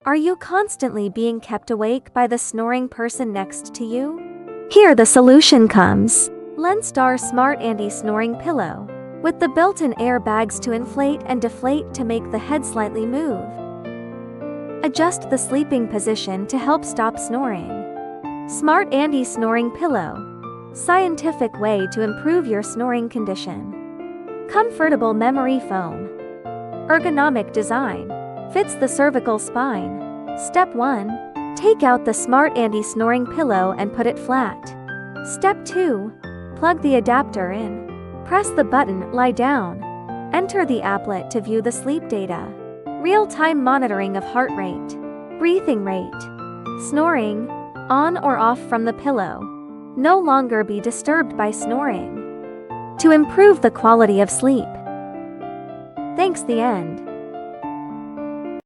Are you constantly being kept awake by the snoring person next to you? Here the solution comes. Leanstar Smart Anti-Snoring Pillow. With the built-in airbags to inflate and deflate to make the head slightly move. Adjust the sleeping position to help stop snoring. Smart Anti-Snoring Pillow. Scientific way to improve your snoring condition. Comfortable memory foam. Ergonomic design. Fits the cervical spine. Step 1. Take out the Smart Anti-Snoring Pillow and put it flat. Step 2. Plug the adapter in. Press the button, lie down. Enter the applet to view the sleep data. Real-time monitoring of heart rate. Breathing rate. Snoring, on or off from the pillow. No longer be disturbed by snoring. To improve the quality of sleep. Thanks the end.